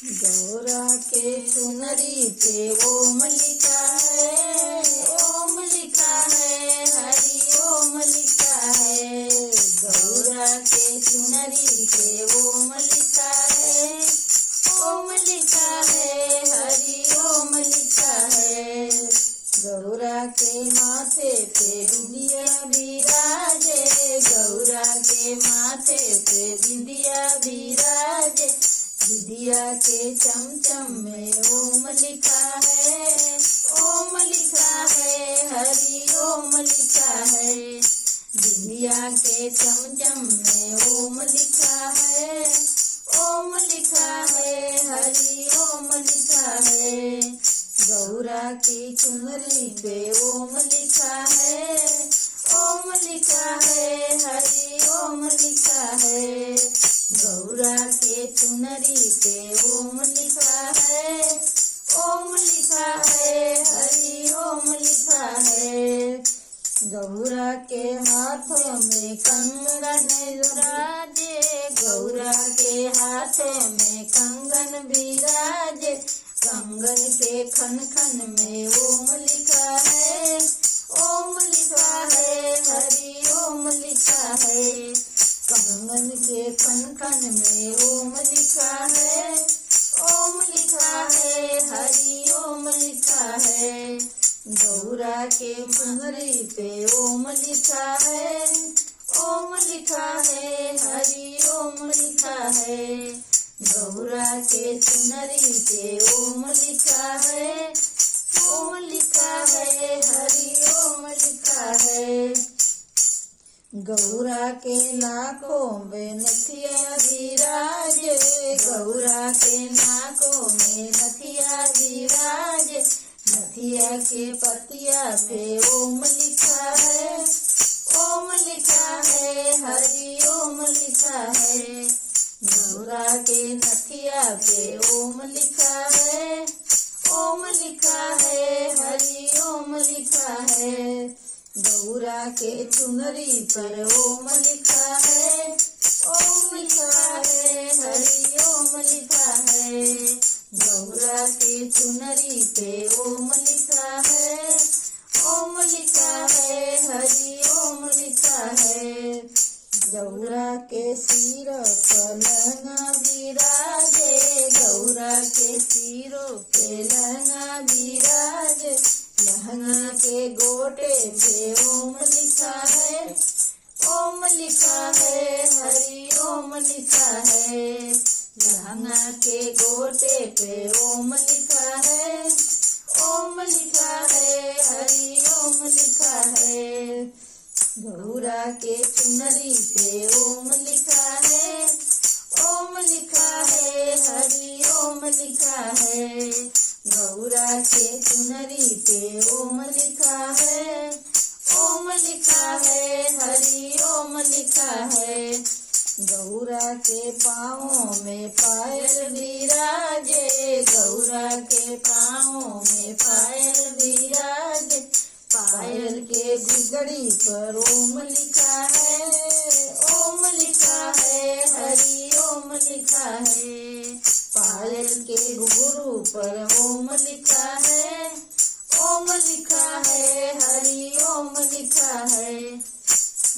गौरा के चुनरी पे ओम लिखा है, ओम लिखा है, हरि ओम लिखा है। गौरा के चुनरी पे ओम लिखा है, ओम लिखा है, हरि ओम लिखा है। गौरा के माथे पे बिंदिया बिराजे, गौरा के माथे पे बिंदिया बिराजे। विद्या के चमचम में ओम लिखा है, ओम लिखा है, हरि ओम लिखा है। विद्या के चमचम में ओम लिखा है, ओम लिखा है, हरि ओम लिखा है। गौरा की चुनरी पे ओम लिखा है, ओम लिखा है, हरि ओम लिखा है। गौरा के चुनरी पे ओम लिखा है, ओम लिखा है, हरि ओम लिखा है। गौरा के हाथों में कंगन विराजे, गौरा के हाथों में कंगन विराजे। कंगन के खन खन में ओम लिखा है, ओम लिखा है, हरि ओम लिखा है। कंगन के खन खन में ओम लिखा है, ओम लिखा है, हरि ओम लिखा है। गौरा के चुनरी पे ओम लिखा है, ओम लिखा है, हरि ओम लिखा है। गौरा के चुनरी पे ओम लिखा है, ओम लिखा है, हरि ओम लिखा है। गौरा के नाकों में नथिया विराजे, गौरा के नाकों में नथिया विराजे। नथिया के पतिया पे ओम लिखा है, ओम लिखा है, हरि ओम लिखा है। गौरा के नथिया पे ओम लिखा है, ओम लिखा है, हरि ओम लिखा है। गौरा के चुनरी पर ओम लिखा है, ओम लिखा है, हरि ओम लिखा है। गौरा के चुनरी पे ओम लिखा है, ओम लिखा है, हरि ओम लिखा है। गौरा के सिर पर लहंगा विराजे, गौरा के सिरों पे लहंगा विराजे। लहंगा के गोटे पे ओम लिखा है, ओम लिखा है, हरि ओम लिखा है। लहंगा के गोटे पे ओम लिखा है, ओम लिखा है, हरि ओम लिखा है। गौरा के चुनरी पे ओम लिखा है, ओम लिखा है, हरि ओम लिखा है। गौरा के चुनरी पे ओम लिखा है, ओम लिखा है, हरि ओम लिखा है। गौरा के पाँवों में पायल विराजे, गौरा के पाँवों में पायल विराजे। पायल के घुघड़ी पर ओम लिखा है, ओम लिखा है, हरि ओम लिखा है। पायल के घुंघरू पर ओम लिखा है, ओम लिखा है, हरि ओम लिखा है।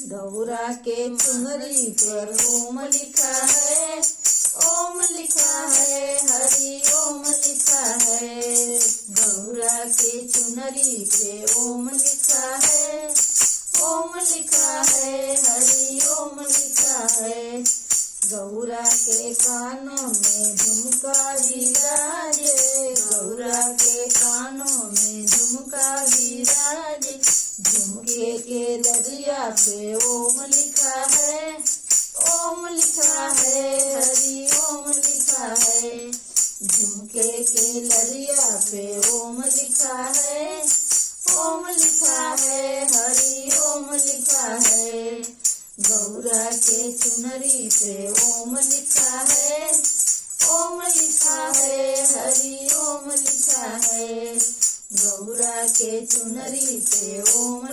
गौरा के चुनरी पर ओम लिखा है, ओम लिखा है, हरि ओम लिखा है। गौरा के चुनरी पे ओम लिखा है, ओम लिखा है, हरि ओम लिखा है। गौरा के कानों में झुमका विराजे, गौरा के कानों में झुमका विराजे। झुमके के दरिया पे ओम लिखा है, ओम लिखा है, हरि ओम लिखा है। झुमके के लरिया पे ओम लिखा है, ओम लिखा है, हरि ओम लिखा है। गौरा के चुनरी पे ओम लिखा है, ओम लिखा है, हरि ओम लिखा है। गौरा के चुनरी पे ओम